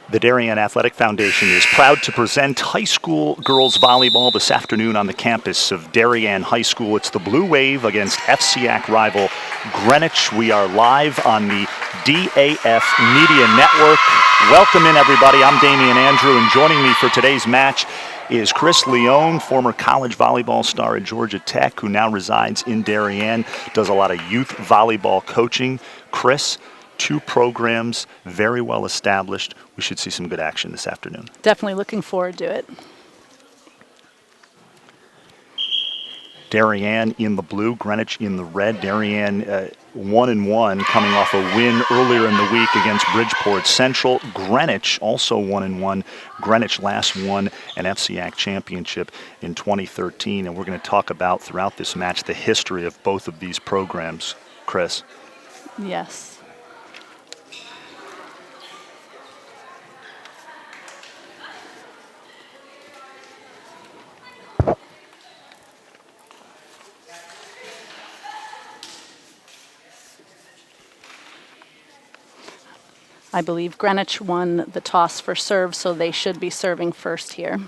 The Darien Athletic Foundation is proud to present high school girls volleyball this afternoon on the campus of Darien High School. It's the Blue Wave against FCIAC rival Greenwich. We are live on the DAF Media Network. Welcome in, everybody. I'm Damian Andrew, and joining me for today's match is Chris Leone, former college volleyball star at Georgia Tech, who now resides in Darien, does a lot of youth volleyball coaching. Chris, two programs, very well established. We should see some good action this afternoon. Definitely looking forward to it. Darien in the blue, Greenwich in the red. Darien 1-1, coming off a win earlier in the week against Bridgeport Central. Greenwich also 1-1. Greenwich last won an FCIAC championship in 2013, and we're going to talk about throughout this match the history of both of these programs. Chris? Yes. I believe Greenwich won the toss for serve, so they should be serving first here.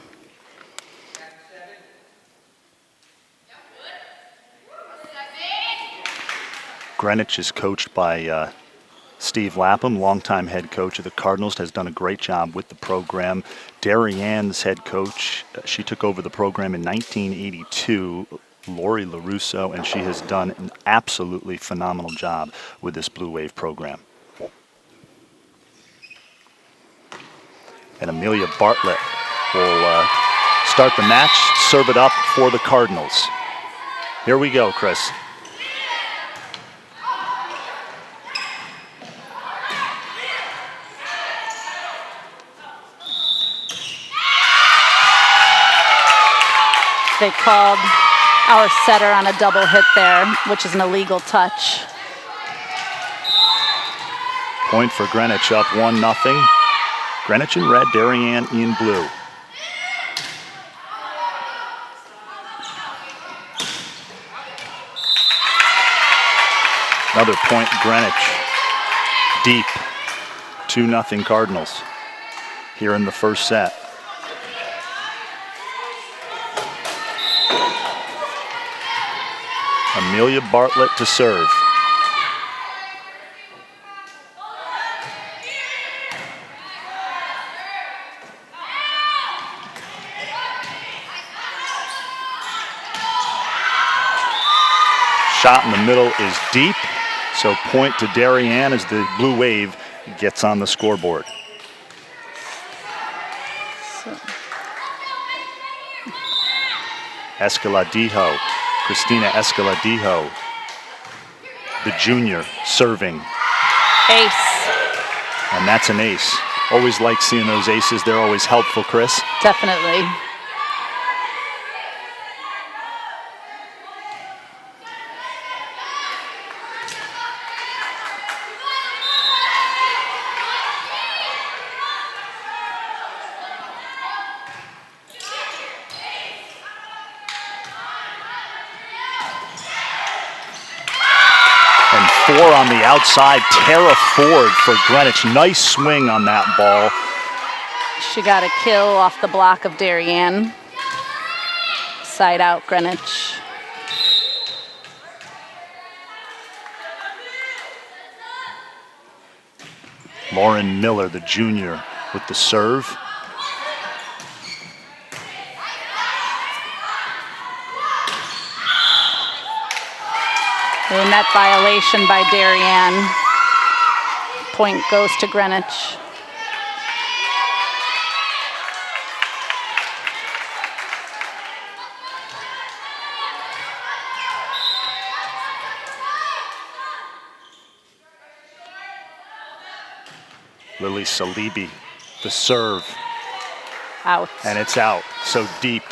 Greenwich is coached by Steve Lapham, longtime head coach of the Cardinals, has done a great job with the program. Darien's head coach, she took over the program in 1982, Lori LaRusso, and she has done an absolutely phenomenal job with this Blue Wave program. And Amelia Bartlett will start the match, serve it up for the Cardinals. Here we go, Chris. They called our setter on a double hit there, which is an illegal touch. Point for Greenwich, up 1-0. Greenwich in red, Darien in blue. Another point, Greenwich. Deep, 2-0 Cardinals here in the first set. Amelia Bartlett to serve. Shot in the middle is deep, so point to Darien as the Blue Wave gets on the scoreboard. Escaladijo, Christina Escaladijo, the junior, serving. Ace. And that's an ace. Always like seeing those aces. They're always helpful, Chris. Definitely. Four on the outside, Tara Ford for Greenwich. Nice swing on that ball. She got a kill off the block of Darien. Side out, Greenwich. Lauren Miller, the junior, with the serve. A net violation by Darien. Point goes to Greenwich. Lily Salibi, the serve. Out. And it's out, so deep.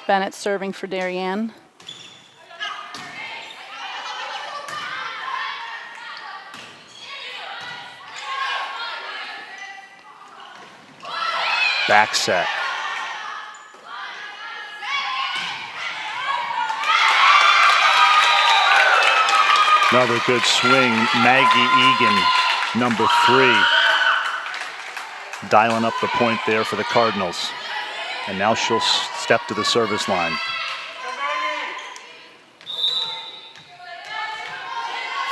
Bennett serving for Darien. Back set. Another good swing. Maggie Egan, number 3. Dialing up the point there for the Cardinals. And now she'll step to the service line.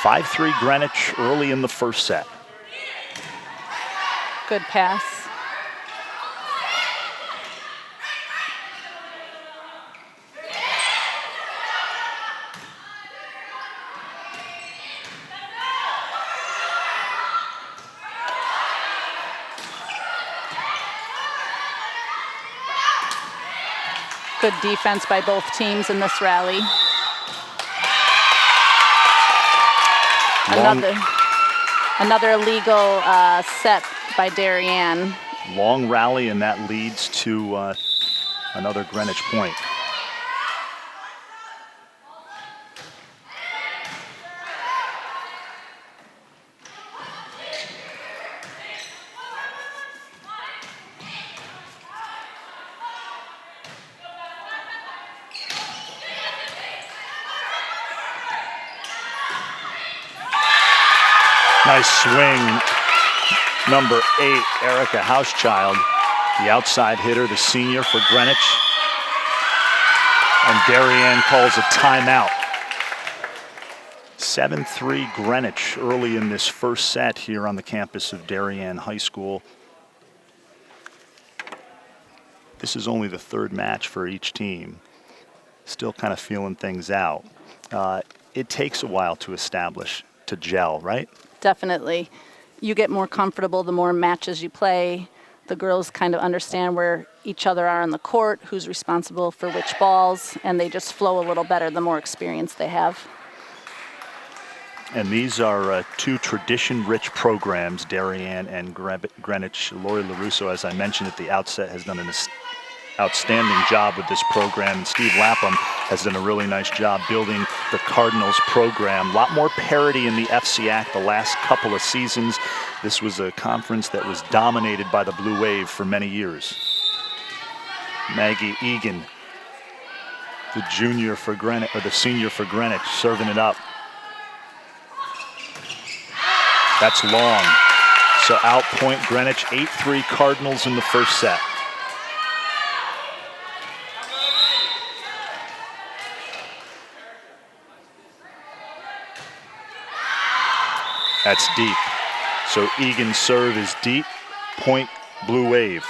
5-3 Greenwich early in the first set. Good pass. Good defense by both teams in this rally. Another illegal set by Darien. Long rally, and that leads to another Greenwich point. Nice swing. Number 8, Erica Housechild, the outside hitter, the senior for Greenwich. And Darien calls a timeout. 7-3 Greenwich early in this first set here on the campus of Darien High School. This is only the 3rd match for each team. Still kind of feeling things out. It takes a while to establish, to gel, right? Definitely. You get more comfortable the more matches you play. The girls kind of understand where each other are on the court, who's responsible for which balls, and they just flow a little better the more experience they have. And these are 2 tradition-rich programs, Darien and Greenwich. Lori LaRusso, as I mentioned at the outset, has done an outstanding job with this program. And Steve Lapham has done a really nice job building the Cardinals program. A lot more parity in the FCIAC the last couple of seasons. This was a conference that was dominated by the Blue Wave for many years. Maggie Egan, the junior for Greenwich, or the senior for Greenwich, serving it up. That's long. So out point Greenwich, 8-3 Cardinals in the first set. That's deep. So Egan's serve is deep, point Blue Wave.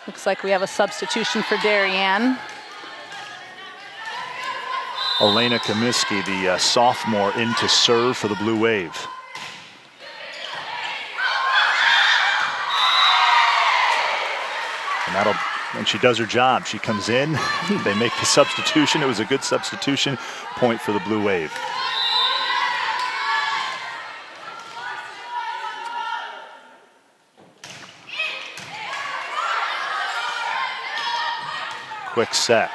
Looks like we have a substitution for Darien. Elena Comiskey, the sophomore, in to serve for the Blue Wave. And she does her job. She comes in, they make the substitution. It was a good substitution, point for the Blue Wave. Quick set.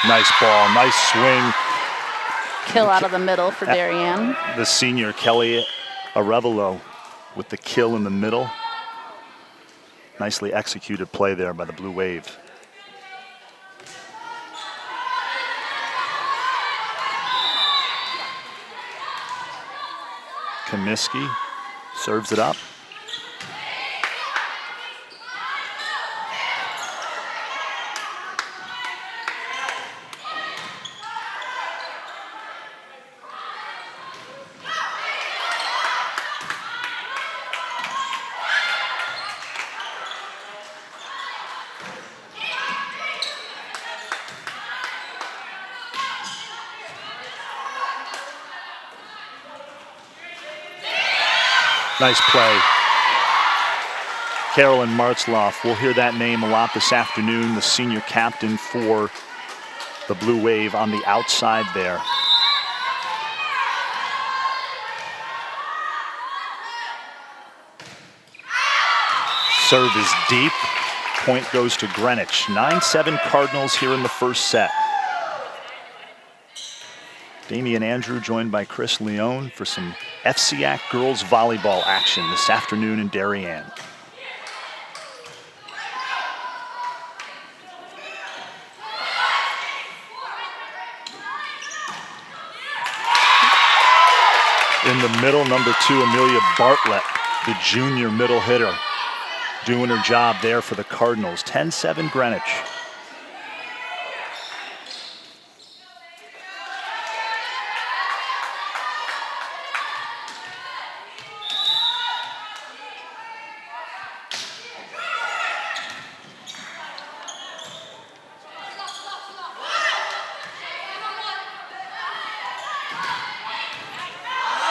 Nice ball, nice swing. Kill out of the middle for Darien. The senior, Kelly Arevalo, with the kill in the middle. Nicely executed play there by the Blue Wave. Comiskey serves it up. Nice play. Carolyn Martzloff, we'll hear that name a lot this afternoon, the senior captain for the Blue Wave on the outside there. Serve is deep. Point goes to Greenwich. 9-7 Cardinals here in the first set. Damian Andrew joined by Chris Leone for some FCIAC girls volleyball action this afternoon in Darien. In the middle, number 2, Amelia Bartlett, the junior middle hitter, doing her job there for the Cardinals. 10-7 Greenwich.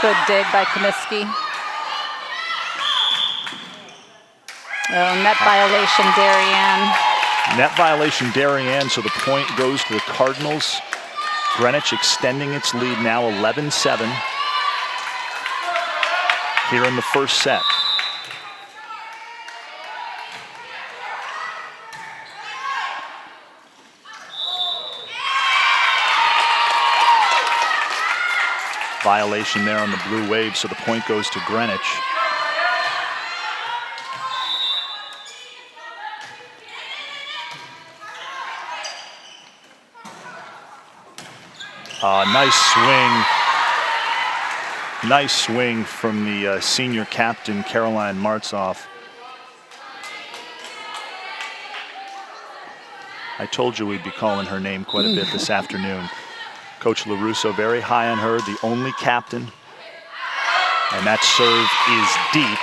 Good dig by Comiskey. Oh, net violation, Darien. Net violation, Darien, so the point goes to the Cardinals. Greenwich extending its lead now 11-7 here in the first set. Violation there on the Blue Wave, so the point goes to Greenwich. Nice swing. Nice swing from the senior captain, Caroline Martzoff. I told you we'd be calling her name quite a bit this afternoon. Coach LaRusso very high on her, the only captain. And that serve is deep.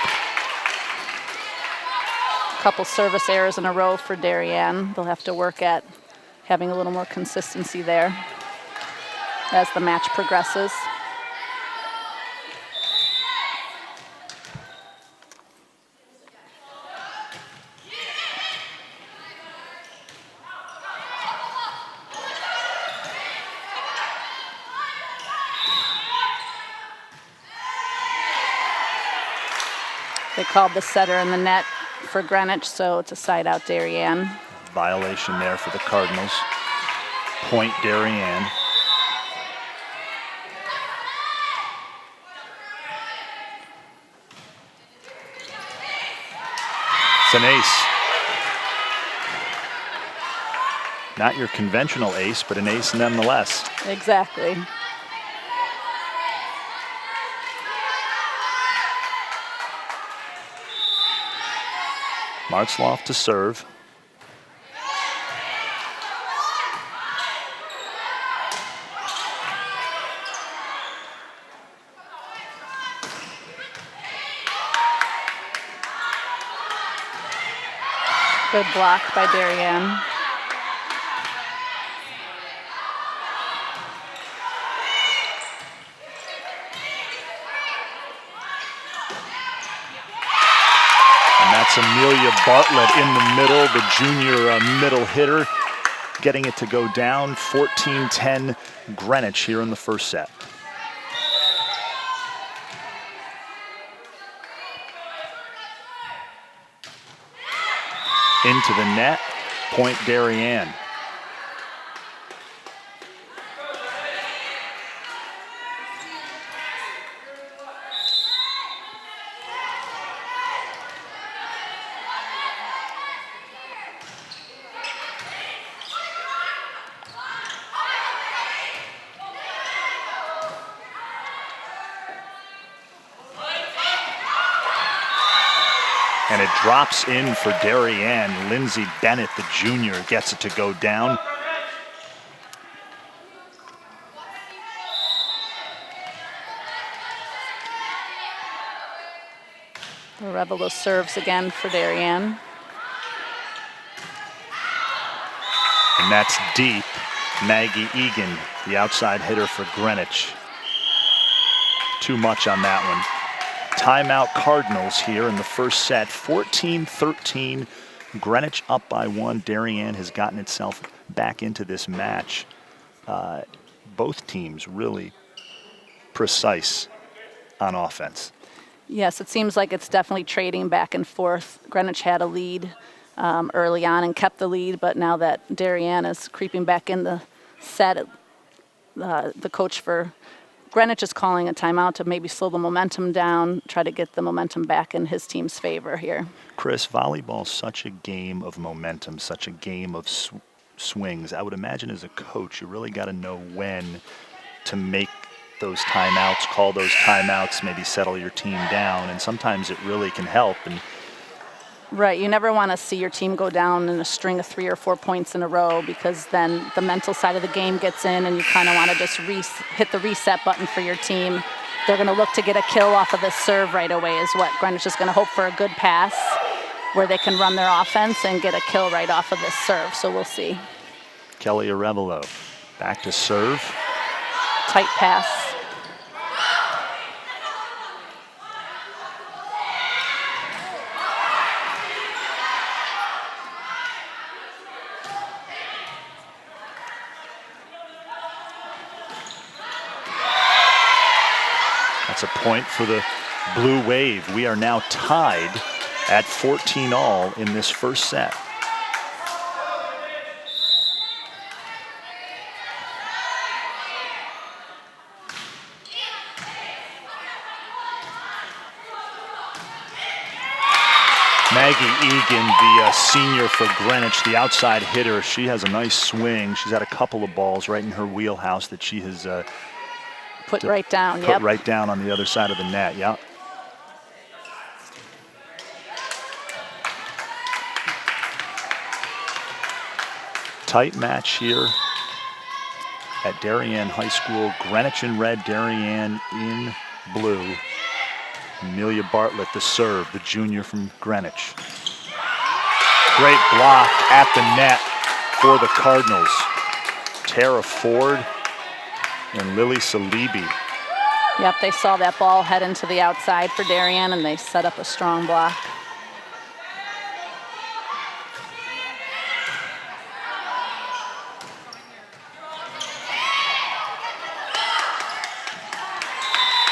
A couple service errors in a row for Darien. They'll have to work at having a little more consistency there as the match progresses. They called the setter in the net for Greenwich, so it's a side out Darien. Violation there for the Cardinals. Point Darien. It's an ace. Not your conventional ace, but an ace nonetheless. Exactly. Martzloff to serve. Good block by Darien. That's Amelia Bartlett in the middle, the junior middle hitter, getting it to go down. 14-10 Greenwich here in the first set. Into the net, point Darien. And it drops in for Darien. Lindsay Bennett, the junior, gets it to go down. Revelo serves again for Darien. And that's deep. Maggie Egan, the outside hitter for Greenwich. Too much on that one. Timeout Cardinals here in the first set. 14-13. Greenwich up by 1. Darien has gotten itself back into this match. Both teams really precise on offense. Yes, it seems like it's definitely trading back and forth. Greenwich had a lead early on and kept the lead, but now that Darien is creeping back in the set, the coach for Greenwich is calling a timeout to maybe slow the momentum down, try to get the momentum back in his team's favor here. Chris, volleyball is such a game of momentum, such a game of swings. I would imagine as a coach, you really got to know when to make those timeouts, call those timeouts, maybe settle your team down, and sometimes it really can help. And right, you never want to see your team go down in a string of 3 or 4 points in a row, because then the mental side of the game gets in and you kind of want to just hit the reset button for your team. They're going to look to get a kill off of this serve right away is what Greenwich is going to hope for, a good pass where they can run their offense and get a kill right off of this serve. So we'll see. Kelly Arevalo back to serve. Tight pass. That's a point for the Blue Wave. We are now tied at 14-all in this first set. Maggie Egan, the senior for Greenwich, the outside hitter, she has a nice swing. She's had a couple of balls right in her wheelhouse that she has put right down. Put right down on the other side of the net. Yeah. Tight match here at Darien High School. Greenwich in red, Darien in blue. Amelia Bartlett, the serve, the junior from Greenwich. Great block at the net for the Cardinals. Tara Ford and Lily Salibi. Yep, they saw that ball head into the outside for Darien and they set up a strong block.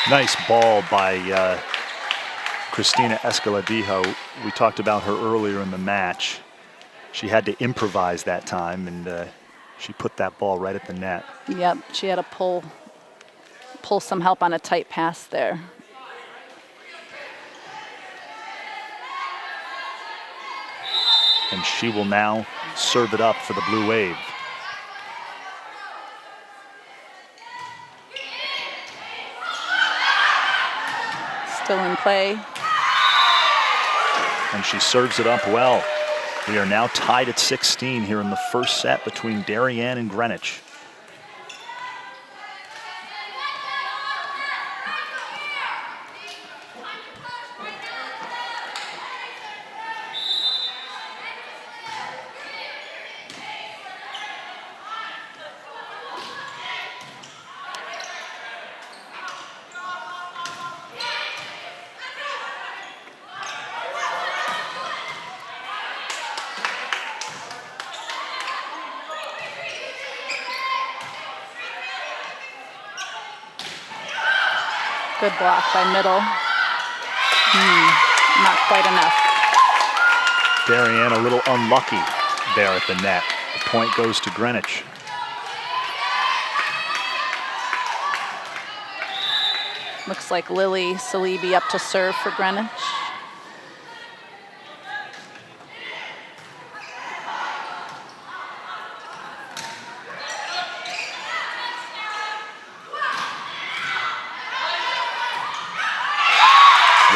Nice ball by Christina Escaladijo. We talked about her earlier in the match. She had to improvise that time, and she put that ball right at the net. Yep, she had to pull some help on a tight pass there. And she will now serve it up for the Blue Wave. Still in play. And she serves it up well. We are now tied at 16 here in the first set between Darien and Greenwich. Good block by Middle. Not quite enough. Darien a little unlucky there at the net. The point goes to Greenwich. Looks like Lily Salibi up to serve for Greenwich.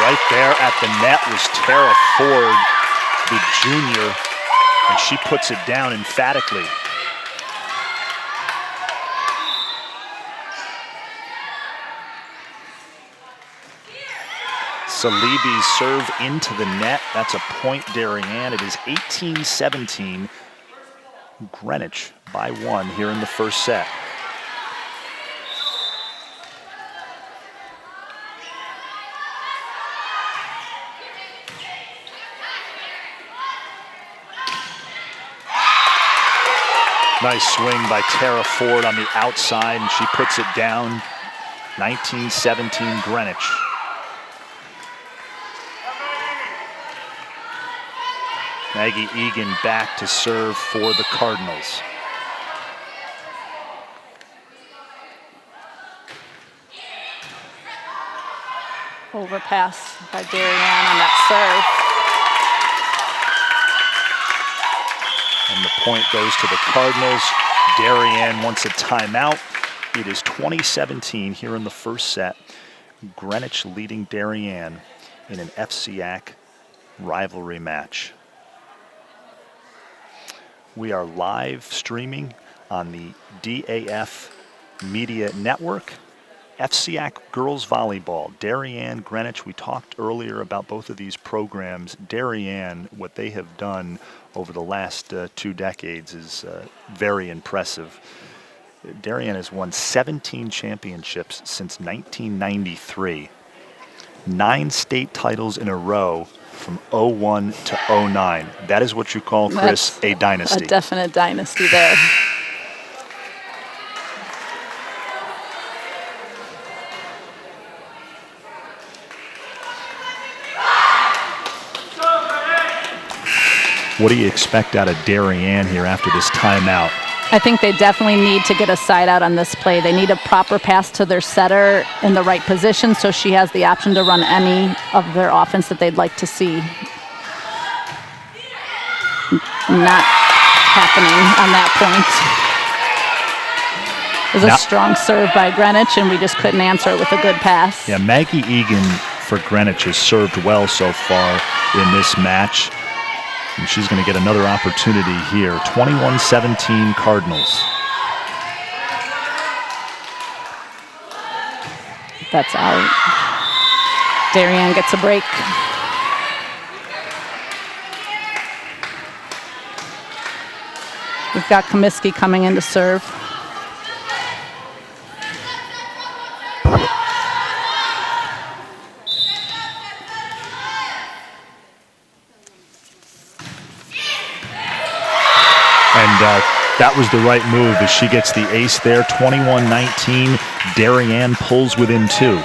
Right there at the net was Tara Ford, the junior, and she puts it down emphatically. Salibi's serve into the net. That's a point, Darien. It is 18-17. Greenwich by 1 here in the first set. Nice swing by Tara Ford on the outside, and she puts it down. 19-17 Greenwich. Maggie Egan back to serve for the Cardinals. Overpass by Darien on that serve. And the point goes to the Cardinals. Darien wants a timeout. It is 2017 here in the first set. Greenwich leading Darien in an FCIAC rivalry match. We are live streaming on the DAF Media Network. FCIAC Girls Volleyball, Darien, Greenwich. We talked earlier about both of these programs. Darien, what they have done over the last 2 decades is very impressive. Darien has won 17 championships since 1993. 9 state titles in a row from 01 to 09. That is what you call, Chris, That's a dynasty. A definite dynasty there. What do you expect out of Darien here after this timeout? I think they definitely need to get a side out on this play. They need a proper pass to their setter in the right position so she has the option to run any of their offense that they'd like to see. Not happening on that point. It was a strong serve by Greenwich, and we just couldn't answer it with a good pass. Yeah, Maggie Egan for Greenwich has served well so far in this match. And she's going to get another opportunity here. 21-17 Cardinals. That's out. Darien gets a break. We've got Comiskey coming in to serve. That was the right move as she gets the ace there. 21-19. Darien pulls within 2.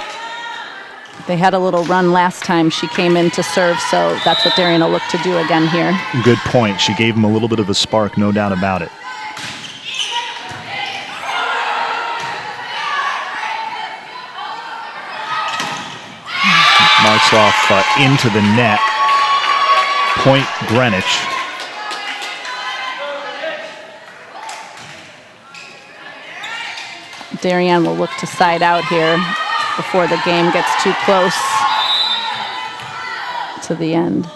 They had a little run last time she came in to serve, so that's what Darien will look to do again here. Good point. She gave him a little bit of a spark, no doubt about it. Marks off into the net. Point Greenwich. Darien will look to side out here before the game gets too close to the end.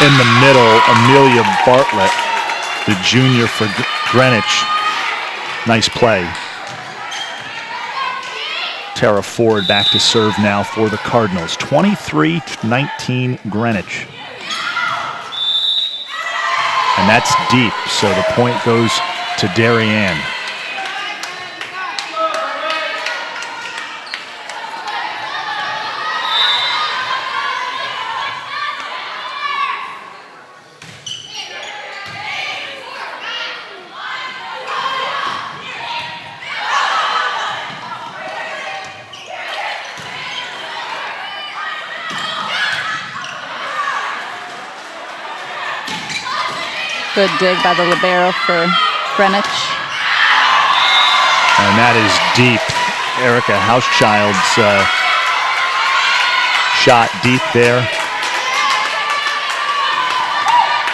In the middle, Amelia Bartlett, the junior for Greenwich. Nice play. Tara Ford back to serve now for the Cardinals. 23-19 Greenwich. And that's deep, so the point goes to Darien. Good dig by the libero for Greenwich. And that is deep. Erica Houschild's shot deep there.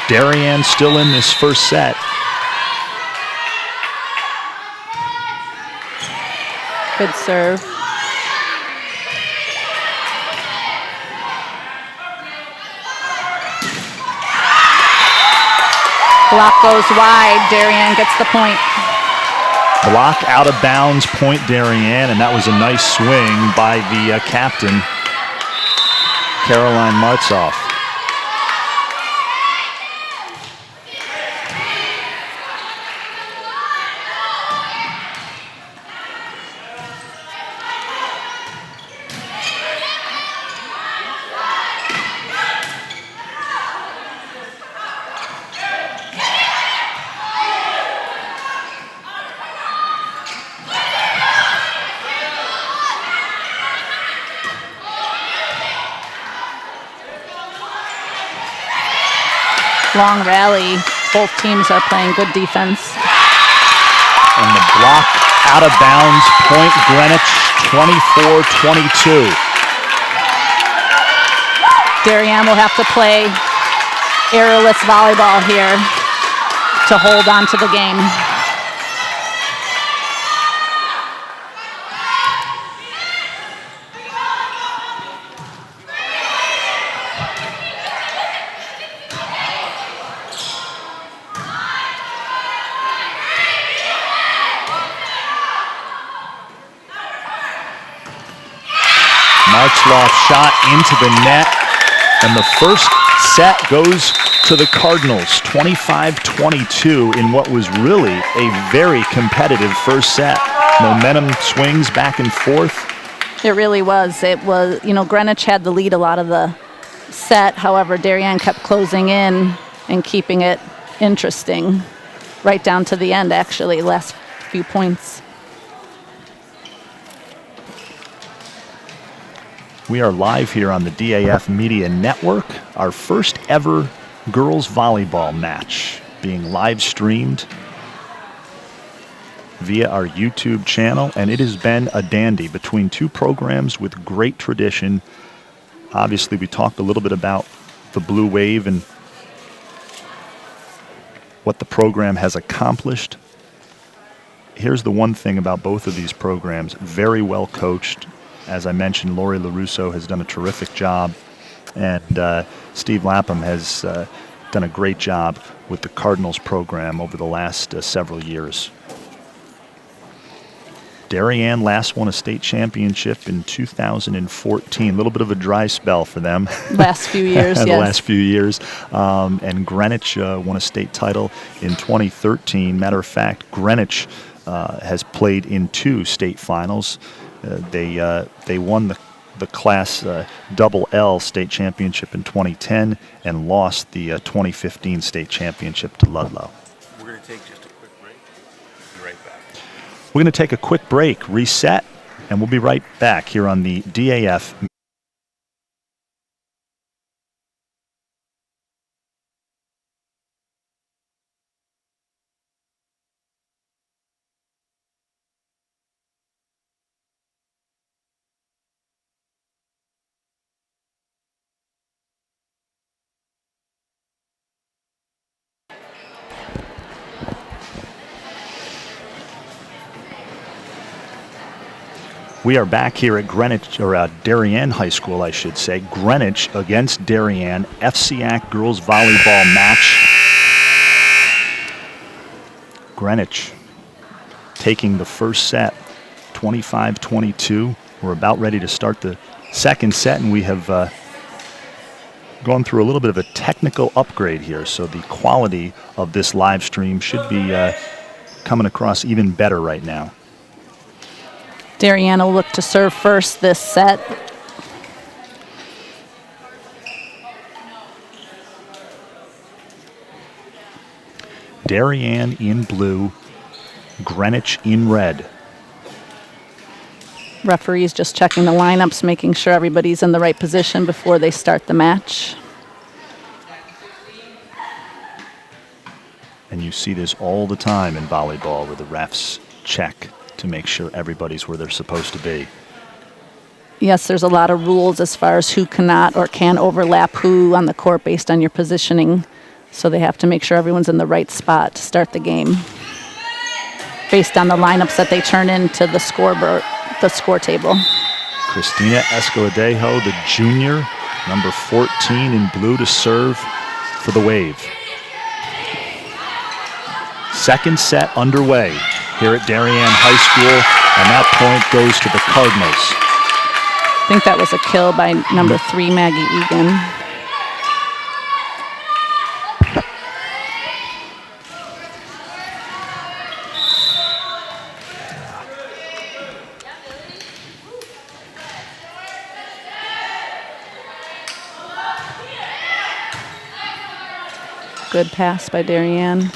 Darien still in this first set. Good serve. Block goes wide. Darien gets the point. Block out of bounds, point Darien, and that was a nice swing by the captain, Caroline Martzoff. Long rally. Both teams are playing good defense. And the block out of bounds, point Greenwich, 24-22. Darien will have to play errorless volleyball here to hold on to the game. Martzloff shot into the net, and the first set goes to the Cardinals, 25-22 in what was really a very competitive first set. Momentum swings back and forth. It really was. It was, Greenwich had the lead a lot of the set. However, Darien kept closing in and keeping it interesting right down to the end, actually, last few points. We are live here on the DAF Media Network, our first ever girls volleyball match being live streamed via our YouTube channel, and it has been a dandy between two programs with great tradition. Obviously, we talked a little bit about the Blue Wave and what the program has accomplished. Here's the one thing about both of these programs: very well coached. As I mentioned, Lori LaRusso has done a terrific job, and Steve Lapham has done a great job with the Cardinals program over the last several years. Darien last won a state championship in 2014. A little bit of a dry spell for them. Last few years, the yes. last few years. And Greenwich won a state title in 2013. Matter of fact, Greenwich has played in 2 state finals. They won the Class Double L state championship in 2010 and lost the 2015 state championship to Ludlow. We're going to take just a quick break. Be right back. We're going to take a quick break, reset, and we'll be right back here on the DAF. We are back here at Greenwich, or Darien High School, I should say. Greenwich against Darien, FCIAC girls volleyball match. Greenwich taking the first set, 25-22. We're about ready to start the second set, and we have gone through a little bit of a technical upgrade here, so the quality of this live stream should be coming across even better right now. Darien will look to serve first this set. Darien in blue, Greenwich in red. Referees just checking the lineups, making sure everybody's in the right position before they start the match. And you see this all the time in volleyball where the refs check to make sure everybody's where they're supposed to be. Yes, there's a lot of rules as far as who cannot or can overlap who on the court based on your positioning. So they have to make sure everyone's in the right spot to start the game based on the lineups that they turn into the score table. Christina Escodejo, the junior, number 14 in blue, to serve for the Wave. Second set underway here at Darien High School, and that point goes to the Cardinals. I think that was a kill by number 3, Maggie Egan. Good pass by Darien.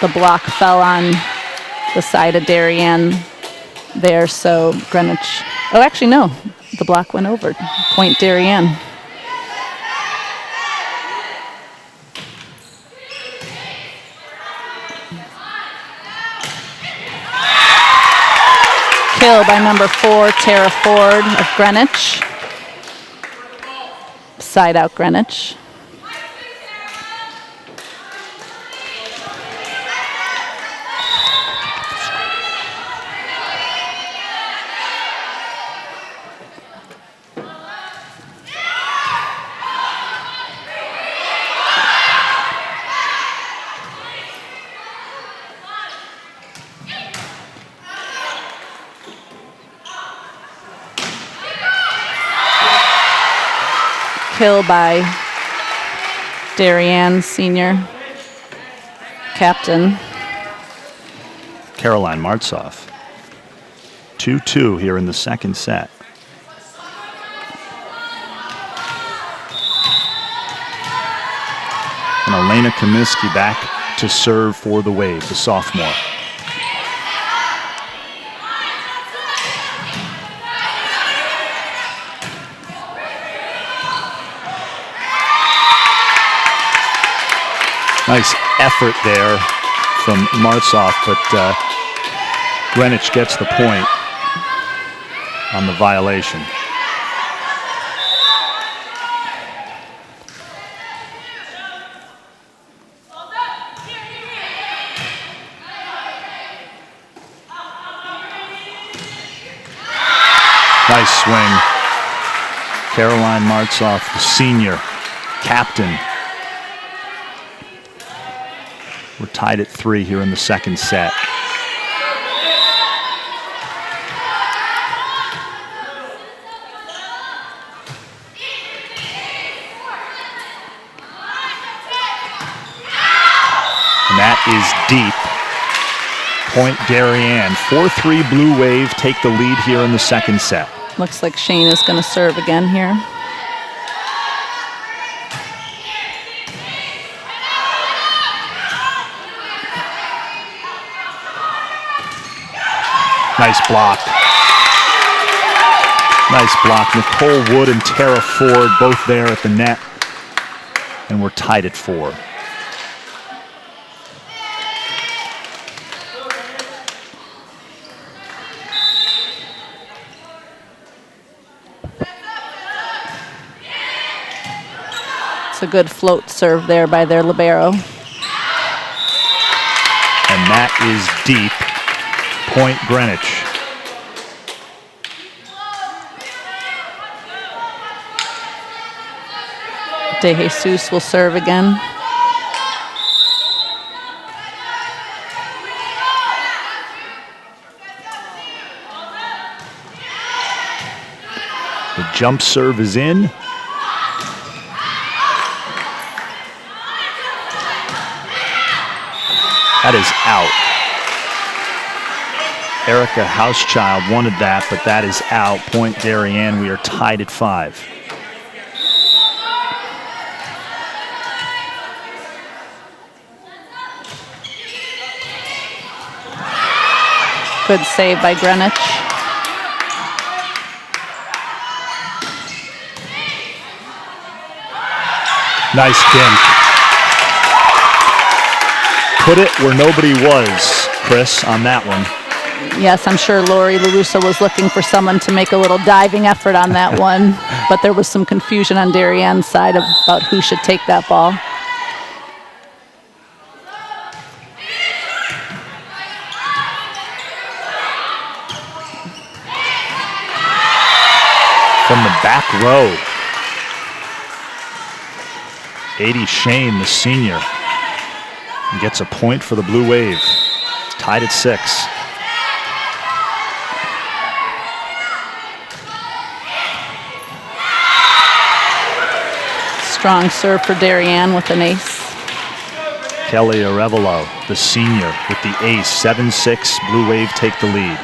The block fell on the side of Darien there, so Greenwich Oh, actually, no. The block went over. Point Darien. Kill by number 4, Tara Ford of Greenwich. Side out Greenwich. Kill by Darien, senior captain. Caroline Martzoff. 2-2 here in the second set. And Elena Comiskey back to serve for the Wave, the sophomore. Nice effort there from Martzoff, but Greenwich gets the point on the violation. Nice swing. Caroline Martzoff, the senior captain. We're tied at 3 here in the second set. And that is deep. Point Darien. 4-3 Blue Wave take the lead here in the second set. Looks like Shane is going to serve again here. Nice block. Nice block. Nicole Wood and Tara Ford both there at the net. And we're tied at 4. It's a good float serve there by their libero. And that is deep. Point Greenwich. De Jesus will serve again. The jump serve is in. That is out. Erica Housechild wanted that, but that is out. Point Darien. We are tied at 5. Good save by Greenwich. Nice dink. Put it where nobody was, Chris, on that one. Yes, I'm sure Lori LaRusso was looking for someone to make a little diving effort on that one, but there was some confusion on Darien's side about who should take that ball. From the back row, 80 Shane, the senior, gets a point for the Blue Wave. Tied at 6. Strong serve for Darien with an ace. Kelly Arevalo, the senior, with the ace. 7-6, Blue Wave take the lead.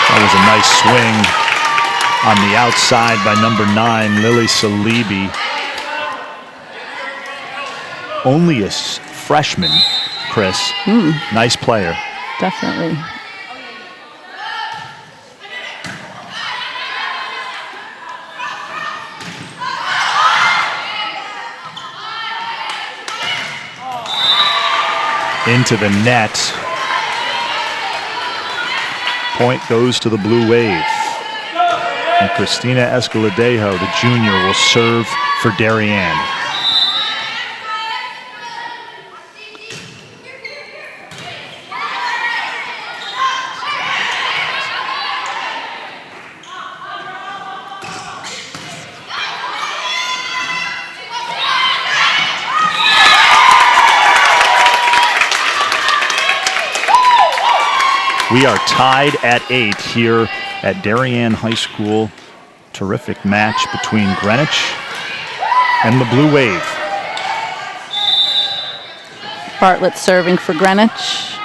That was a nice swing On the outside by number 9, Lily Salibi. Only a freshman, Chris. Nice player. Definitely. Into the net. Point goes to the Blue Wave. And Christina Escaladejo, the junior, will serve for Darien. We are tied at 8 here at Darien High School. Terrific match between Greenwich and the Blue Wave. Bartlett serving for Greenwich.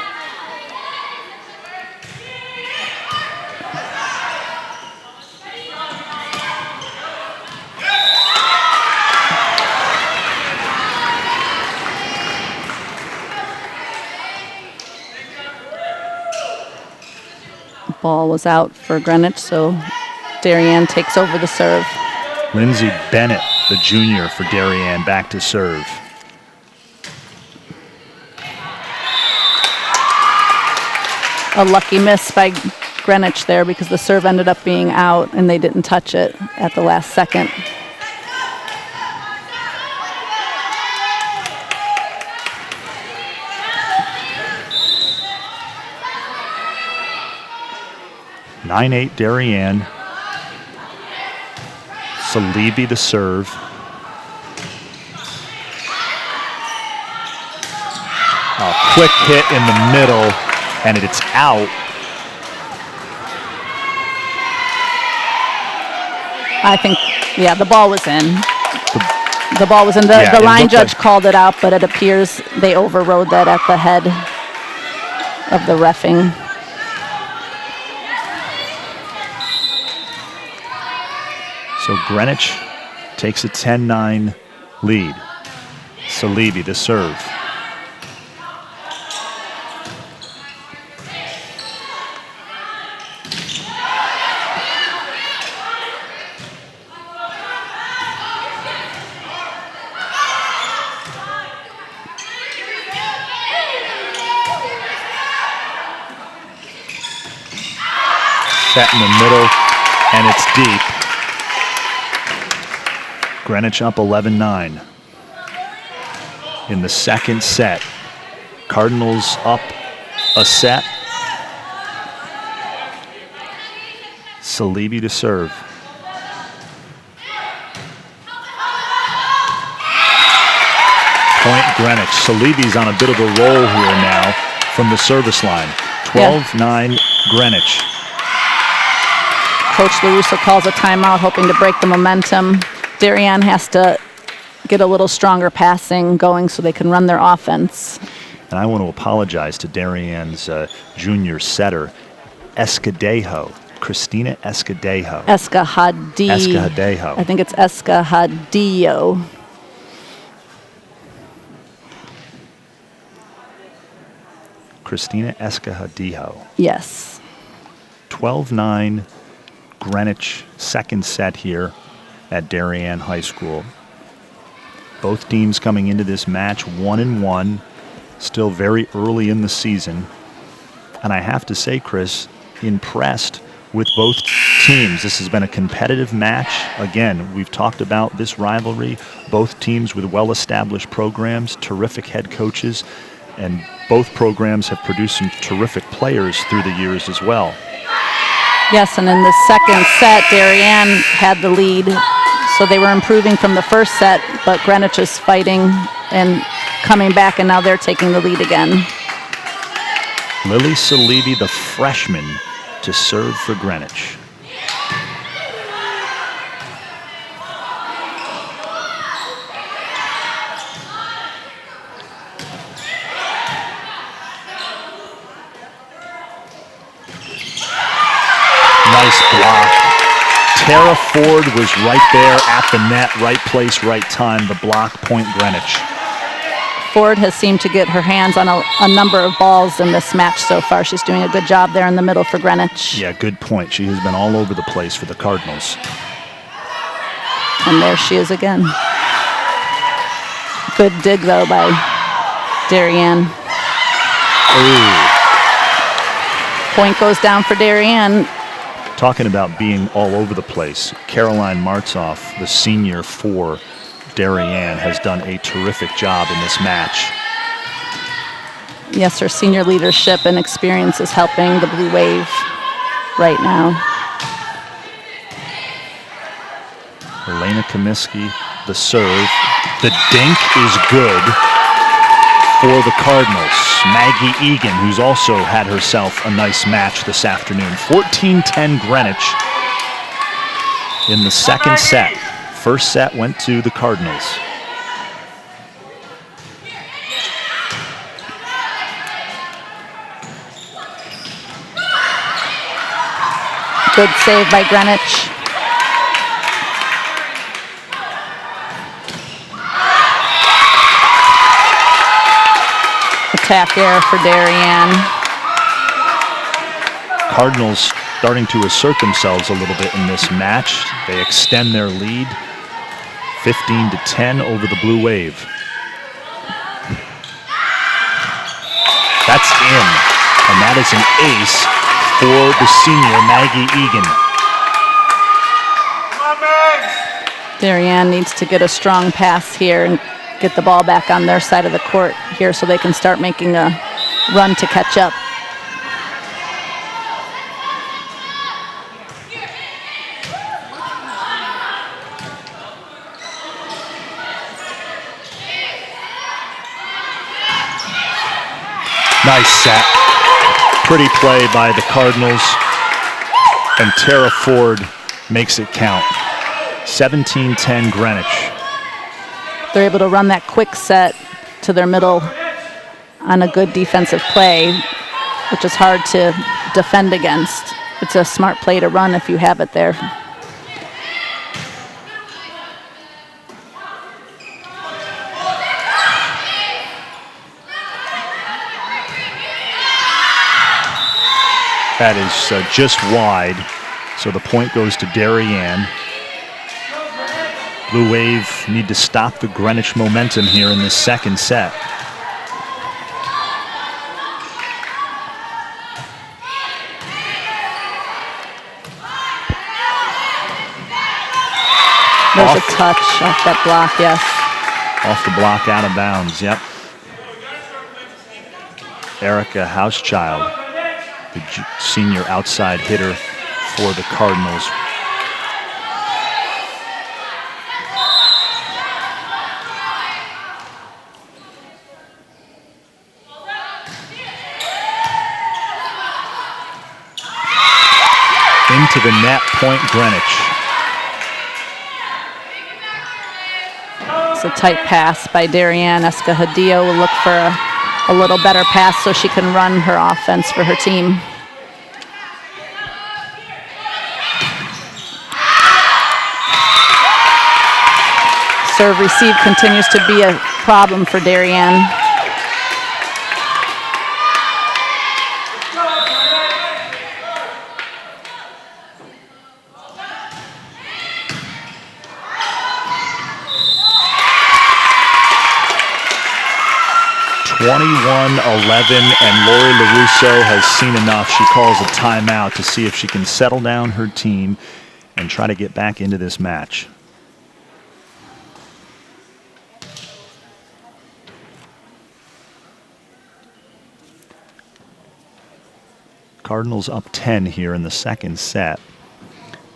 Ball was out for Greenwich, so Darien takes over the serve. Lindsay Bennett, the junior for Darien, back to serve. A lucky miss by Greenwich there because the serve ended up being out and they didn't touch it at the last second. (9-8) Darien. Salibi the serve. A quick hit in the middle, and it's out. I think, yeah, the ball was in. The ball was in. Yeah, The it line looked judge like- called it out, but it appears they overrode that at the head of the reffing. So Greenwich takes a 10-9 lead. Salibi the serve. Set in the middle, and it's deep. Greenwich up 11-9. In the second set, Cardinals up a set. Salibi to serve. Point Greenwich. Salibi's on a bit of a roll here now from the service line. 12-9 Greenwich. Coach LaRusso calls a timeout, hoping to break the momentum. Darien has to get a little stronger passing going so they can run their offense. And I want to apologize to Darien's junior setter, Escadejo, Christina Escadejo. Escadejo. I think it's Escadejo. Christina Escadejo. Yes. 12-9 Greenwich, second set here at Darien High School. Both teams coming into this match 1-1, still very early in the season. And I have to say, Chris, impressed with both teams. This has been a competitive match. Again, we've talked about this rivalry. Both teams with well-established programs, terrific head coaches, and both programs have produced some terrific players through the years as well. Yes, and in the second set, Darien had the lead, so they were improving from the first set, but Greenwich is fighting and coming back, and now they're taking the lead again. Lily Salibi, the freshman, to serve for Greenwich. Nice block. Tara Ford was right there at the net, right place, right time. The block, point Greenwich. Ford has seemed to get her hands on a number of balls in this match so far. She's doing a good job there in the middle for Greenwich. Yeah, good point. She has been all over the place for the Cardinals. And there she is again. Good dig, though, by Darien. Ooh. Point goes down for Darien. Talking about being all over the place, Caroline Martzoff, the senior for Darien, has done a terrific job in this match. Yes, her senior leadership and experience is helping the Blue Wave right now. Elena Comiskey, the serve. The dink is good for the Cardinals. Maggie Egan, who's also had herself a nice match this afternoon. 14-10 Greenwich in the second set. First set went to the Cardinals. Good save by Greenwich. Attack error for Darien. Cardinals starting to assert themselves a little bit in this match. They extend their lead 15-10 over the Blue Wave. That's in, and that is an ace for the senior Maggie Egan. Darien needs to get a strong pass here and get the ball back on their side of the court here so they can start making a run to catch up. Nice set. Pretty play by the Cardinals. And Tara Ford makes it count. 17-10 Greenwich. They're able to run that quick set to their middle on a good defensive play, which is hard to defend against. It's a smart play to run if you have it there. That is just wide, so the point goes to Darien. Blue Wave need to stop the Greenwich momentum here in this second set. There's a touch off that block, yes. Off the block, out of bounds, yep. Erica Housechild, the senior outside hitter for the Cardinals. Into the net, point Greenwich. It's a tight pass by Darien. Escajadillo will look for a little better pass so she can run her offense for her team. Serve receive continues to be a problem for Darien. And Lori LaRusso has seen enough. She calls a timeout to see if she can settle down her team and try to get back into this match. Cardinals up 10 here in the second set,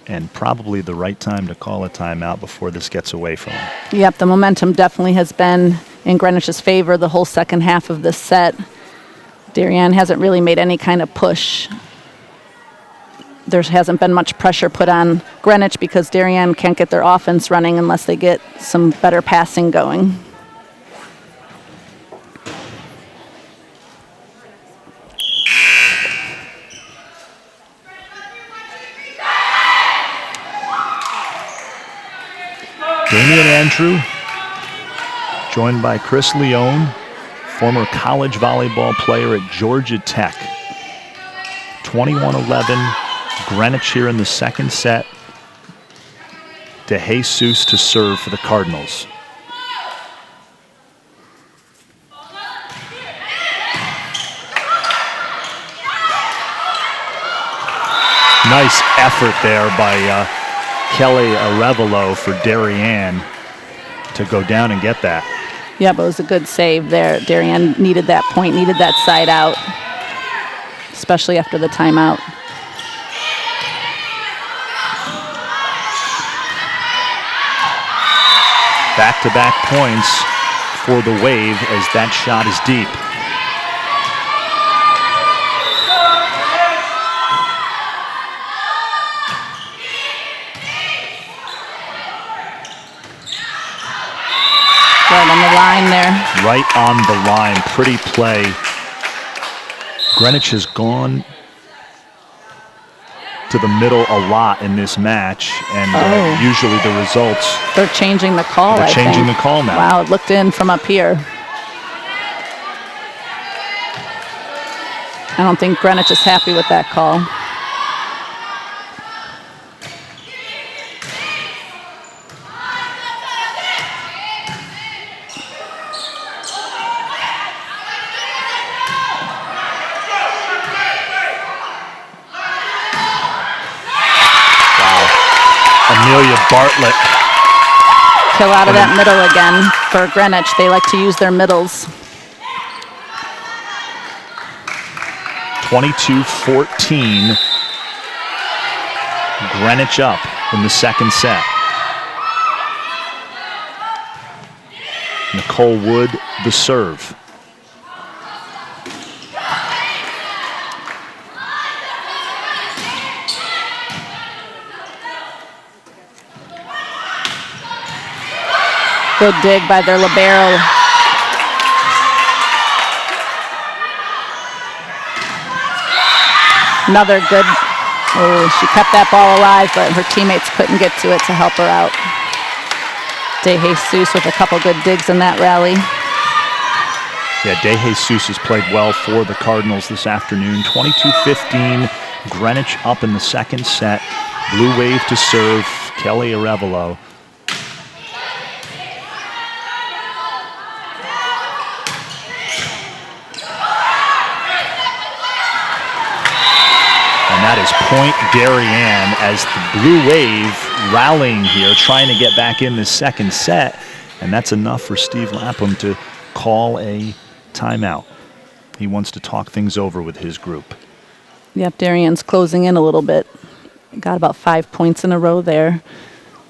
and probably the right time to call a timeout before this gets away from them. Yep, the momentum definitely has been in Greenwich's favor the whole second half of this set. Darien hasn't really made any kind of push. There hasn't been much pressure put on Greenwich because Darien can't get their offense running unless they get some better passing going. Andrew, joined by Chris Leone, former college volleyball player at Georgia Tech. 21-11, Greenwich here in the second set. De Jesus to serve for the Cardinals. Nice effort there by Kelly Arevalo for Darien to go down and get that. Yeah, but it was a good save there. Darien needed that point, needed that side out, especially after the timeout. Back-to-back points for the Wave as that shot is deep. Right on the line there. Right on the line. Pretty play. Greenwich has gone to the middle a lot in this match, and usually the results. They're changing the call. They're changing the call now. Wow, it looked in from up here. I don't think Greenwich is happy with that call. Amelia Bartlett. Kill out of that middle again for Greenwich. They like to use their middles. 22-14. Greenwich up in the second set. Nicole Wood, the serve. Good dig by their libero. Another good, she kept that ball alive, but her teammates couldn't get to it to help her out. De Jesus with a couple good digs in that rally. Yeah, De Jesus has played well for the Cardinals this afternoon. 22-15, Greenwich up in the second set. Blue Wave to serve, Kelly Arevalo. That is point Darien as the Blue Wave rallying here, trying to get back in this second set. And that's enough for Steve Lapham to call a timeout. He wants to talk things over with his group. Yep, Darien's closing in a little bit. Got about 5 points in a row there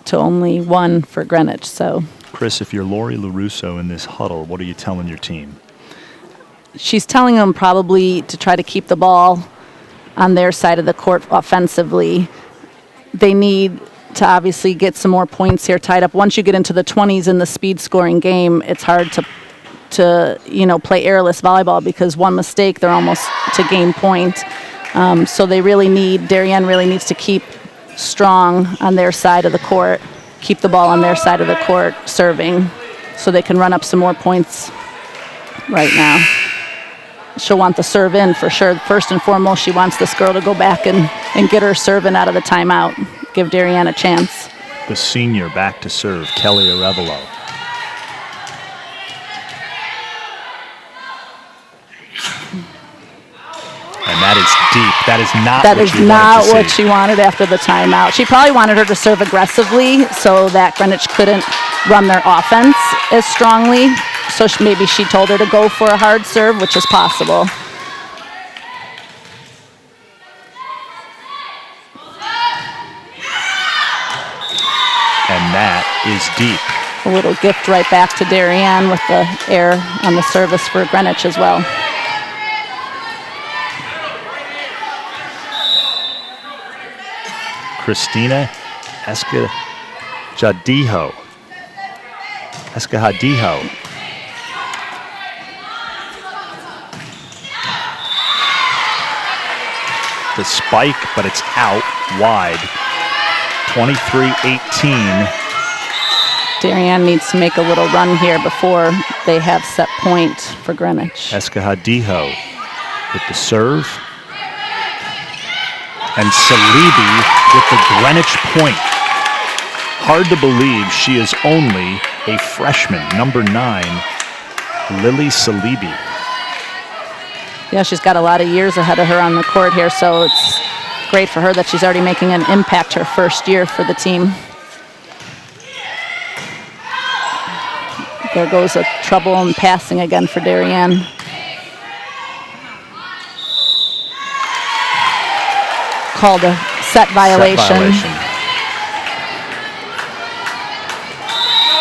to only 1 for Greenwich. So, Chris, if you're Lori LaRusso in this huddle, what are you telling your team? She's telling them probably to try to keep the ball on their side of the court offensively. They need to obviously get some more points here tied up. Once you get into the 20s in the speed scoring game, it's hard to play airless volleyball because one mistake, they're almost to game point. So Darien really needs to keep strong on their side of the court, keep the ball on their side of the court serving so they can run up some more points right now. She'll want the serve in for sure. First and foremost, she wants this girl to go back and get her serving out of the timeout. Give Darien a chance. The senior back to serve, Kelly Arevalo. And that is deep. That is not what she wanted after the timeout. She probably wanted her to serve aggressively so that Greenwich couldn't run their offense as strongly. So maybe she told her to go for a hard serve, which is possible. And that is deep. A little gift right back to Darien with the air on the service for Greenwich as well. Christina Escajadijo. The spike, but it's out wide. 23-18. Darien needs to make a little run here before they have set point for Greenwich. Eskahadiho with the serve. And Salibi with the Greenwich point. Hard to believe she is only a freshman, number 9, Lily Salibi. Yeah, she's got a lot of years ahead of her on the court here, so it's great for her that she's already making an impact her first year for the team. There goes a trouble in passing again for Darien. Called a set violation.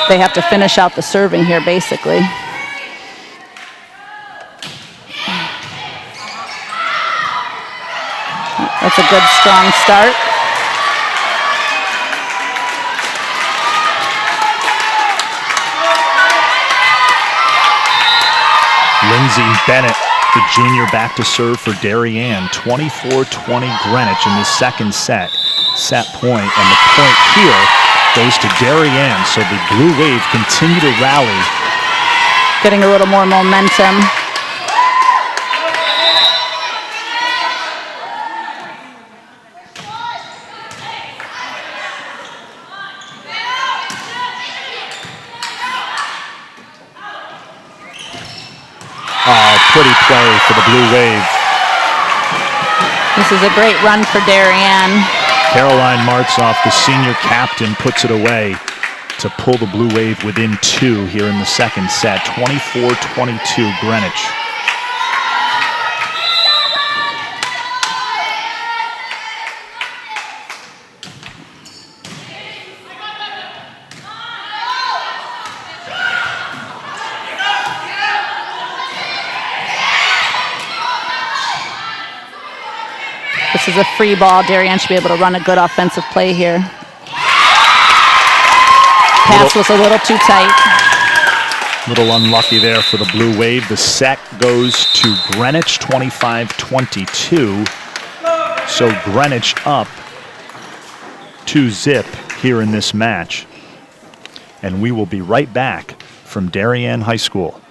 They have to finish out the serving here, basically. That's a good, strong start. Lindsay Bennett, the junior, back to serve for Darien. 24-20 Greenwich in the second set. Set point, and the point here goes to Darien. So the Blue Wave continue to rally. Getting a little more momentum. Pretty play for the Blue Wave. This is a great run for Darien. Caroline Martzoff, the senior captain, puts it away to pull the Blue Wave within 2 here in the second set. 24-22 Greenwich. This is a free ball. Darien should be able to run a good offensive play here. Pass was a little too tight. Little unlucky there for the Blue Wave. The set goes to Greenwich, 25-22. So Greenwich up 2-0 here in this match. And we will be right back from Darien High School.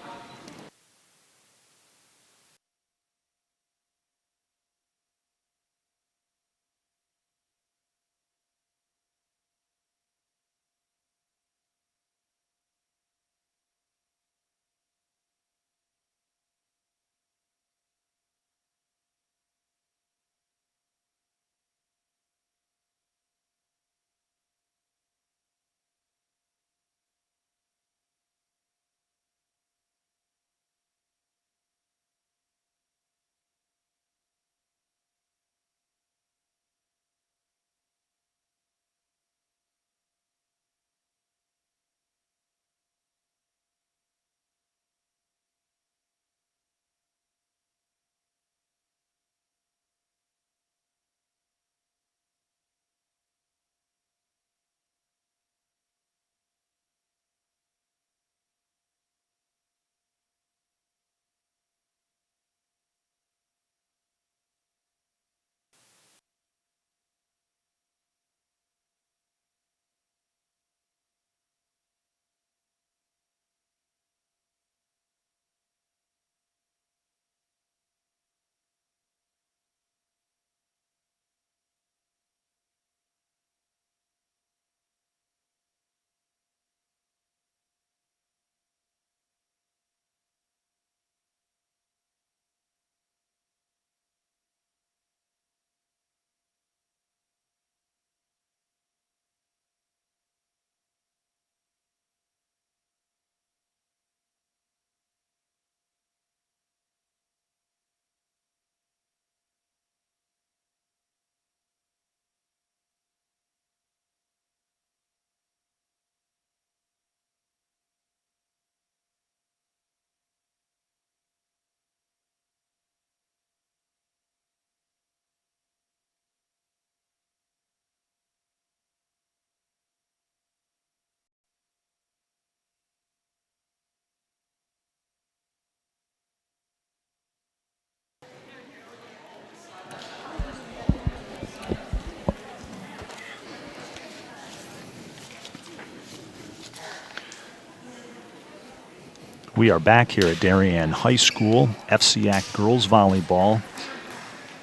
We are back here at Darien High School, FCIAC girls volleyball.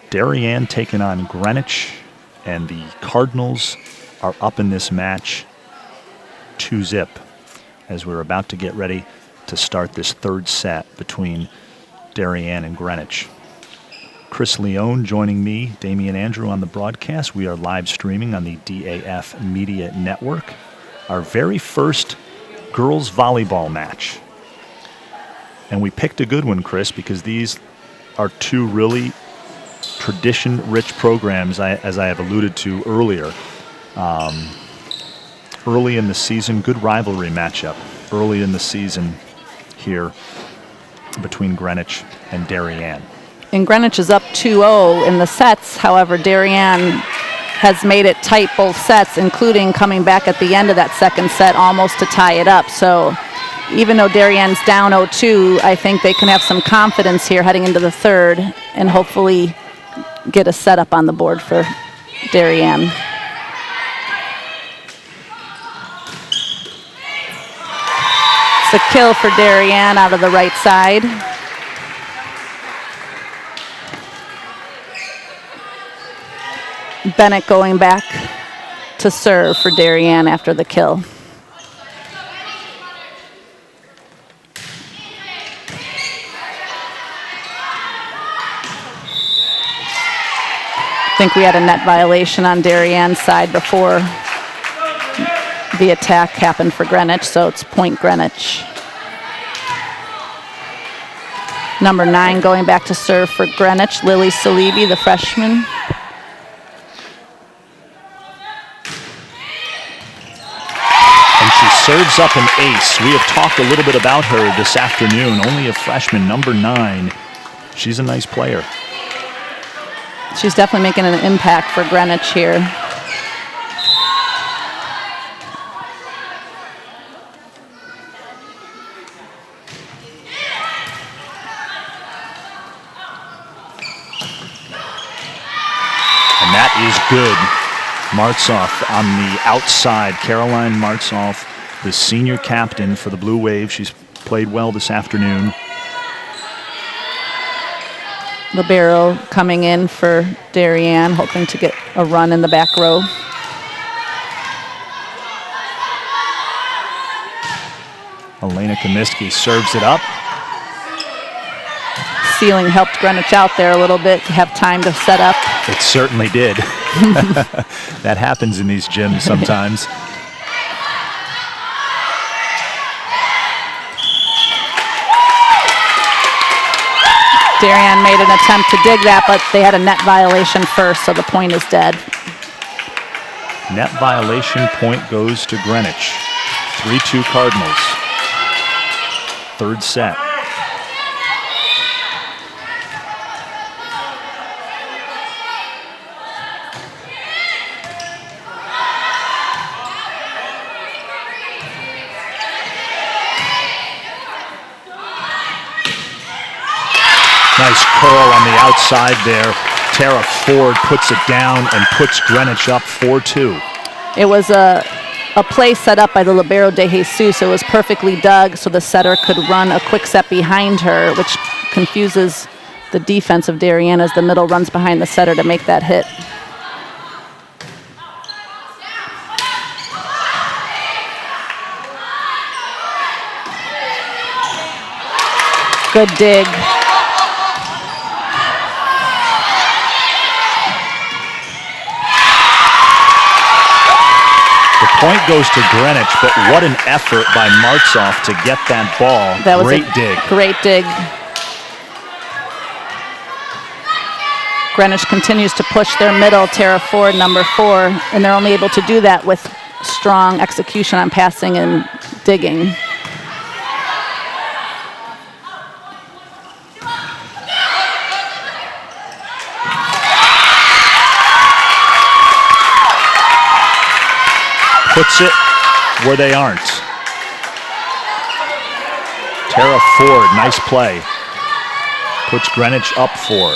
Darien taking on Greenwich, and the Cardinals are up in this match 2-0 as we're about to get ready to start this third set between Darien and Greenwich. Chris Leone joining me, Damian Andrew on the broadcast. We are live streaming on the DAF Media Network. Our very first girls volleyball match. And we picked a good one, Chris, because these are two really tradition-rich programs, as I have alluded to earlier. Early in the season, good rivalry matchup early in the season here between Greenwich and Darien. And Greenwich is up 2-0 in the sets. However, Darien has made it tight both sets, including coming back at the end of that second set almost to tie it up. So even though Darien's down 0-2, I think they can have some confidence here heading into the third and hopefully get a setup on the board for Darien. It's a kill for Darien out of the right side. Bennett going back to serve for Darien after the kill. I think we had a net violation on Darien's side before the attack happened for Greenwich, so it's point Greenwich. Number 9 going back to serve for Greenwich, Lily Salibi, the freshman. And she serves up an ace. We have talked a little bit about her this afternoon. Only a freshman, number 9. She's a nice player. She's definitely making an impact for Greenwich here. And that is good. Martzoff on the outside. Caroline Martzoff, the senior captain for the Blue Wave. She's played well this afternoon. Libero coming in for Darien, hoping to get a run in the back row. Elena Comiskey serves it up. Ceiling helped Greenwich out there a little bit to have time to set up. It certainly did. That happens in these gyms sometimes. Darien made an attempt to dig that, but they had a net violation first, so the point is dead. Net violation, point goes to Greenwich. 3-2 Cardinals. Third set. Nice curl on the outside there. Tara Ford puts it down and puts Greenwich up 4-2. It was a play set up by the Libero de Jesus. It was perfectly dug so the setter could run a quick set behind her, which confuses the defense of Darien as the middle runs behind the setter to make that hit. Good dig. Point goes to Greenwich, but what an effort by Martzoff to get that ball. That was great a dig. Great dig. Greenwich continues to push their middle, Tara Ford, number 4, and they're only able to do that with strong execution on passing and digging. Puts it where they aren't. Tara Ford, nice play. Puts Greenwich up 4,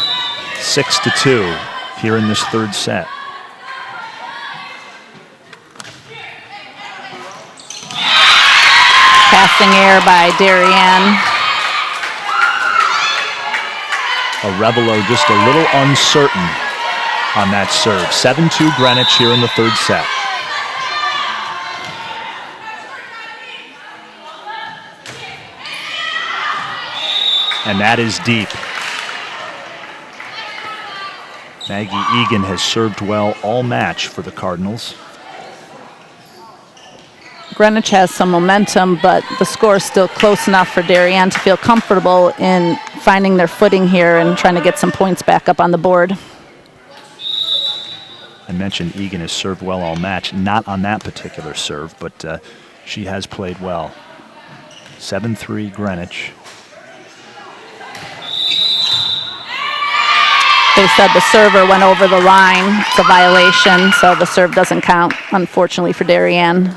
6-2 here in this third set. Pass passing error by Darien. Arevalo just a little uncertain on that serve. 7-2 Greenwich here in the third set. And that is deep. Maggie Egan has served well all match for the Cardinals. Greenwich has some momentum, but the score is still close enough for Darien to feel comfortable in finding their footing here and trying to get some points back up on the board. I mentioned Egan has served well all match, not on that particular serve, but she has played well. 7-3 Greenwich. They said the server went over the line. It's a violation, so the serve doesn't count, unfortunately, for Darien.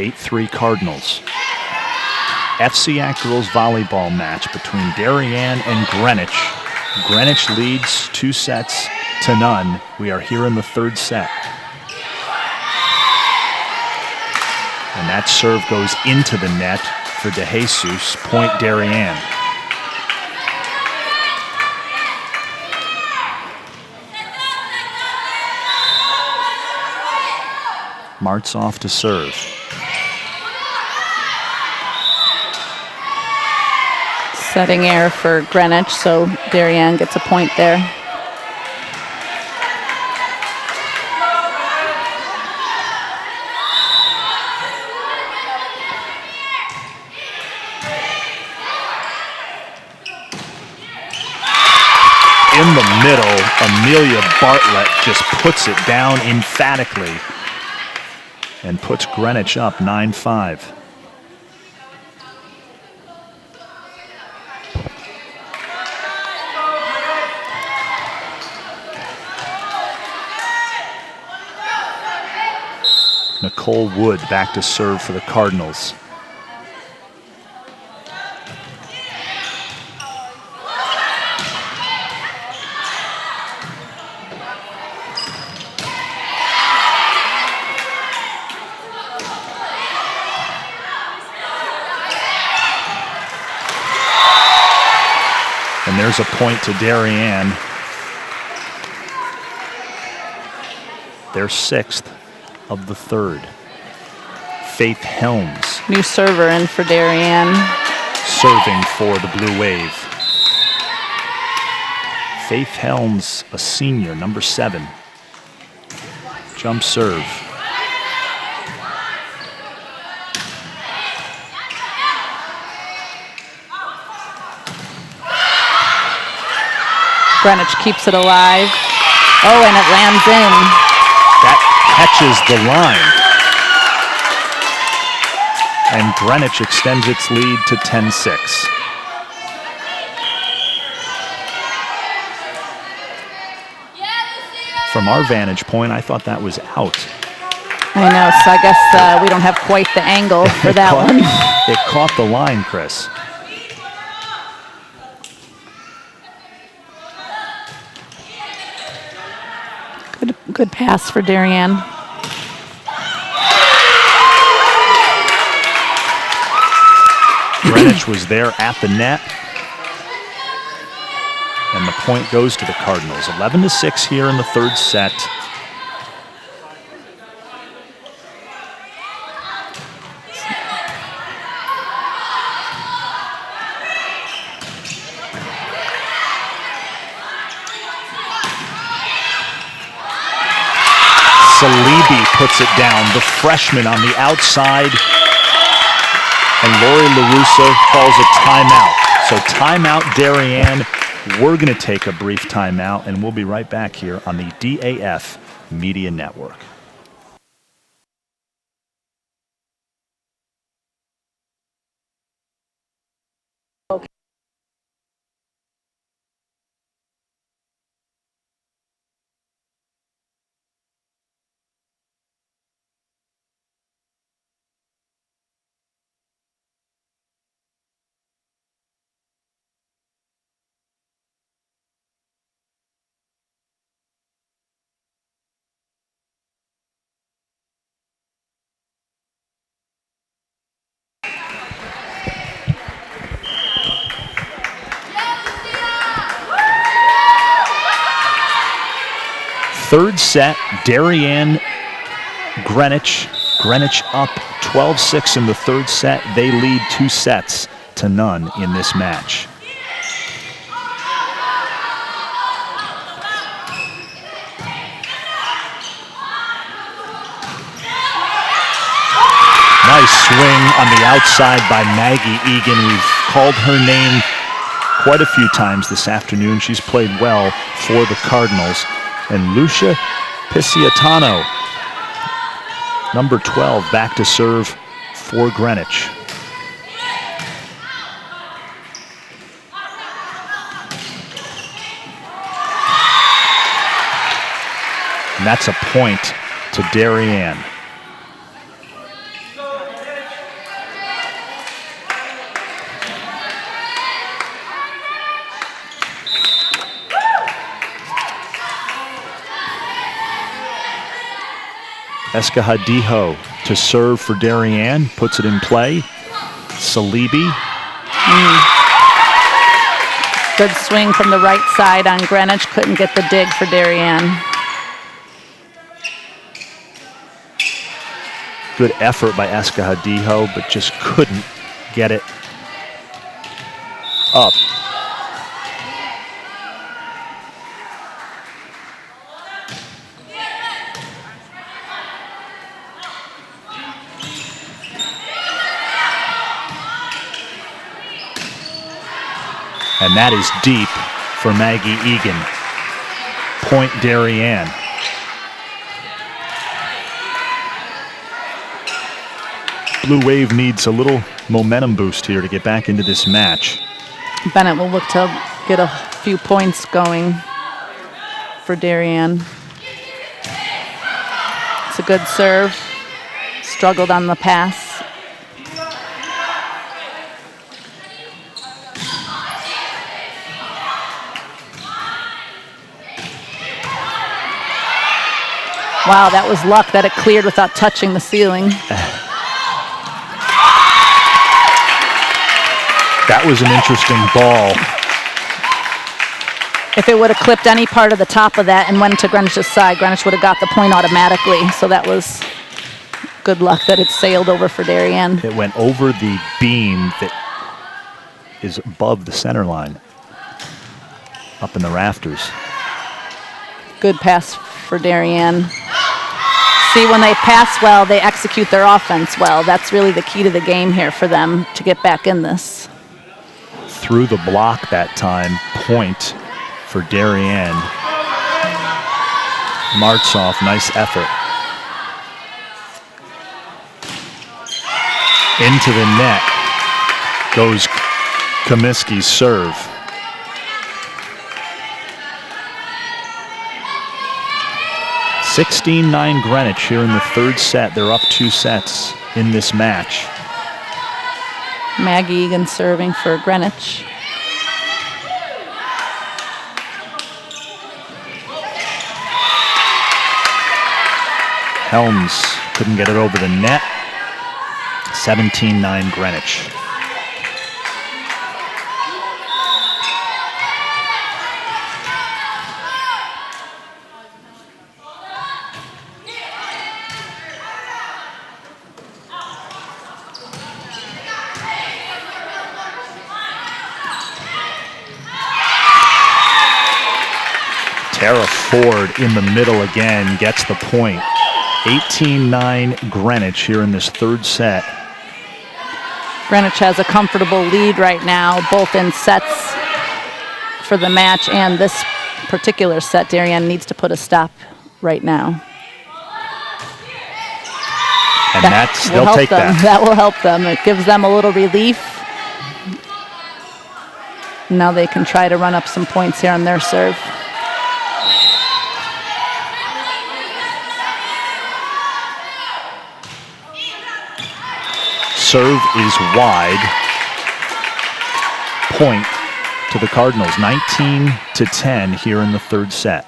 Eight 3 Cardinals. FCIAC girls volleyball match between Darien and Greenwich. Greenwich leads 2-0. We are here in the third set. And that serve goes into the net for De Jesus, point Darien. Martz off to serve. Setting error for Greenwich, so Darien gets a point there. In the middle, Amelia Bartlett just puts it down emphatically and puts Greenwich up 9-5. Nicole Wood back to serve for the Cardinals. And there's a point to Darien. Their sixth of the third. Faith Helms. New server in for Darien. Serving for the Blue Wave. Faith Helms, a senior, number 7. Jump serve. Greenwich keeps it alive. Oh, and it lands in. That catches the line. And Greenwich extends its lead to 10-6. From our vantage point, I thought that was out. I know, so I guess we don't have quite the angle for that one. It caught the line, Chris. Good pass for Darien. Greenwich was there at the net. And the point goes to the Cardinals. 11-6 here in the third set. Salibi puts it down, the freshman on the outside. And Lori LaRussa calls a timeout. So timeout, Darien. We're going to take a brief timeout, and we'll be right back here on the DAF Media Network. Third set, Darien, Greenwich. Greenwich up 12-6 in the third set. They lead 2-0 in this match. Nice swing on the outside by Maggie Egan. We've called her name quite a few times this afternoon. She's played well for the Cardinals. And Lucia Pisiatano, number 12, back to serve for Greenwich. And that's a point to Darien. Escahadijo to serve for Darien, puts it in play. Salibi. Good swing from the right side on Greenwich. Couldn't get the dig for Darien. Good effort by Escahadijo, but just couldn't get it up. And that is deep for Maggie Egan. Point Darien. Blue Wave needs a little momentum boost here to get back into this match. Bennett will look to get a few points going for Darien. It's a good serve. Struggled on the pass. Wow, that was luck that it cleared without touching the ceiling. That was an interesting ball. If it would have clipped any part of the top of that and went to Greenwich's side, Greenwich would have got the point automatically. So that was good luck that it sailed over for Darien. It went over the beam that is above the center line, up in the rafters. Good pass for Darien. See, when they pass well, they execute their offense well. That's really the key to the game here for them to get back in this. Through the block that time, point for Darien. Martsoff, nice effort. Into the net goes Comiskey's serve. (16-9) Greenwich here in the third set. They're up 2 sets in this match. Maggie Egan serving for Greenwich. Helms couldn't get it over the net. 17-9 Greenwich. Tara Ford in the middle again gets the point. 18-9 Greenwich here in this third set. Greenwich has a comfortable lead right now, both in sets for the match and this particular set. Darien needs to put a stop right now. And they'll take that. That will help them. It gives them a little relief. Now they can try to run up some points here on their serve. Serve is wide. Point to the Cardinals. 19-10 here in the third set.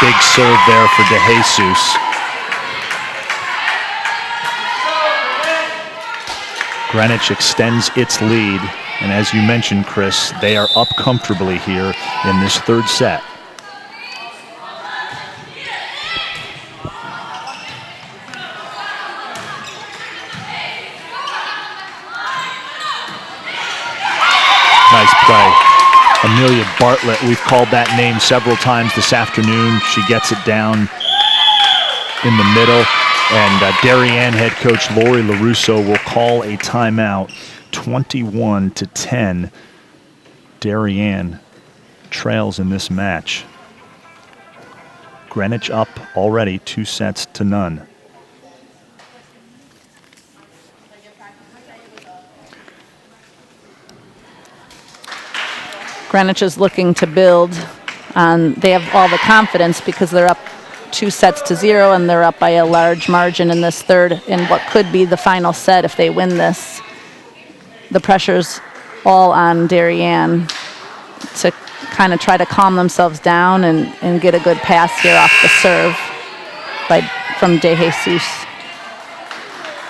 Big big serve there for DeJesus. Greenwich extends its lead, and as you mentioned, Chris, they are up comfortably here in this third set. Nice play. Amelia Bartlett, we've called that name several times this afternoon. She gets it down in the middle, and Darien head coach Lori LaRusso will call a timeout. 21-10. Darien trails in this match. Greenwich up already 2-0. Greenwich is looking to build. They have all the confidence because they're up 2-0 and they're up by a large margin in this third in what could be the final set if they win this. The pressure's all on Darien to kind of try to calm themselves down and get a good pass here off the serve from DeJesus.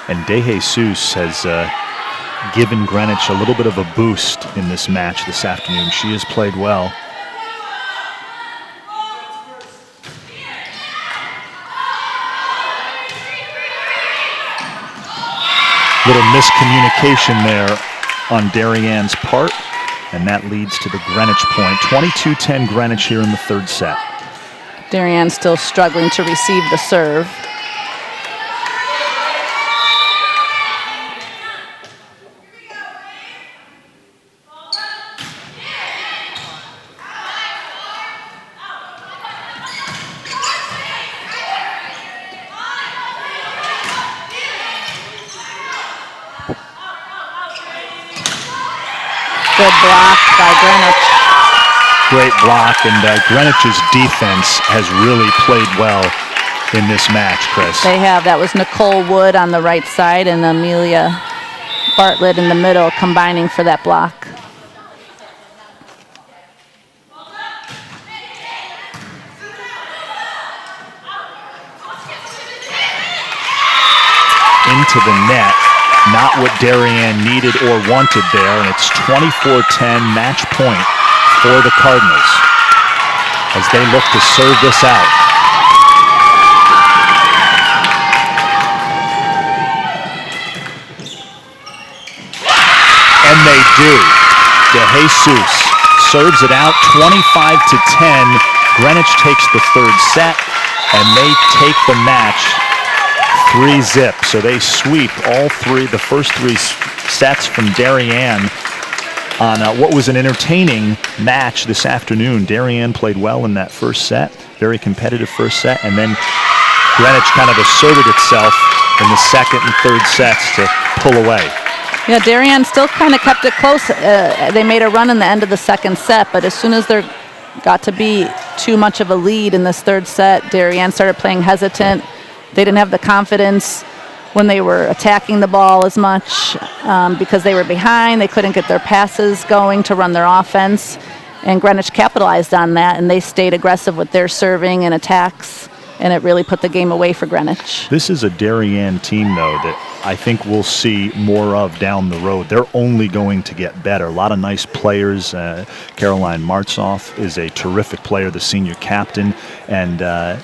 And DeJesus has given Greenwich a little bit of a boost in this match this afternoon. She has played well. Little miscommunication there on Darien's part, and that leads to the Greenwich point. 22-10 Greenwich here in the third set. Darien still struggling to receive the serve. Good block by Greenwich. Great block, and Greenwich's defense has really played well in this match, Chris. They have. That was Nicole Wood on the right side and Amelia Bartlett in the middle combining for that block. Into the net. Not what Darien needed or wanted there, and it's 24-10 match point for the Cardinals as they look to serve this out. And they do. DeJesus serves it out 25-10. Greenwich takes the third set, and they take the match 3-0. So they sweep the first three sets from Darien on what was an entertaining match this afternoon. Darien played well in that first set, very competitive first set, and then Greenwich kind of asserted itself in the second and third sets to pull away. Yeah, Darien still kind of kept it close. They made a run in the end of the second set, but as soon as there got to be too much of a lead in this third set, Darien started playing hesitant. They didn't have the confidence when they were attacking the ball as much because they were behind. They couldn't get their passes going to run their offense. And Greenwich capitalized on that, and they stayed aggressive with their serving and attacks, and it really put the game away for Greenwich. This is a Darien team, though, that I think we'll see more of down the road. They're only going to get better. A lot of nice players. Caroline Martzoff is a terrific player, the senior captain, and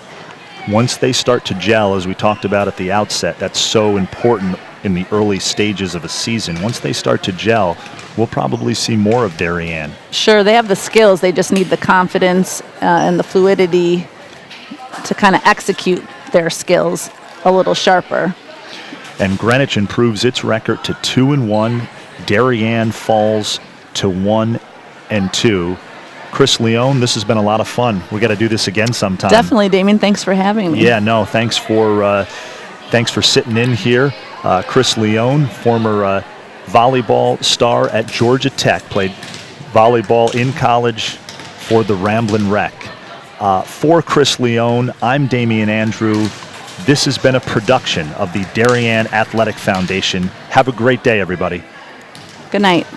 once they start to gel, as we talked about at the outset, that's so important in the early stages of a season. Once they start to gel, we'll probably see more of Darien. Sure, they have the skills. They just need the confidence and the fluidity to kind of execute their skills a little sharper. And Greenwich improves its record to 2-1. Darien falls to 1-2. Chris Leone, this has been a lot of fun. We got to do this again sometime. Definitely, Damien. Thanks for having me. Yeah, no, thanks for sitting in here. Chris Leone, former volleyball star at Georgia Tech, played volleyball in college for the Ramblin' Wreck. For Chris Leone, I'm Damian Andrew. This has been a production of the Darien Athletic Foundation. Have a great day, everybody. Good night.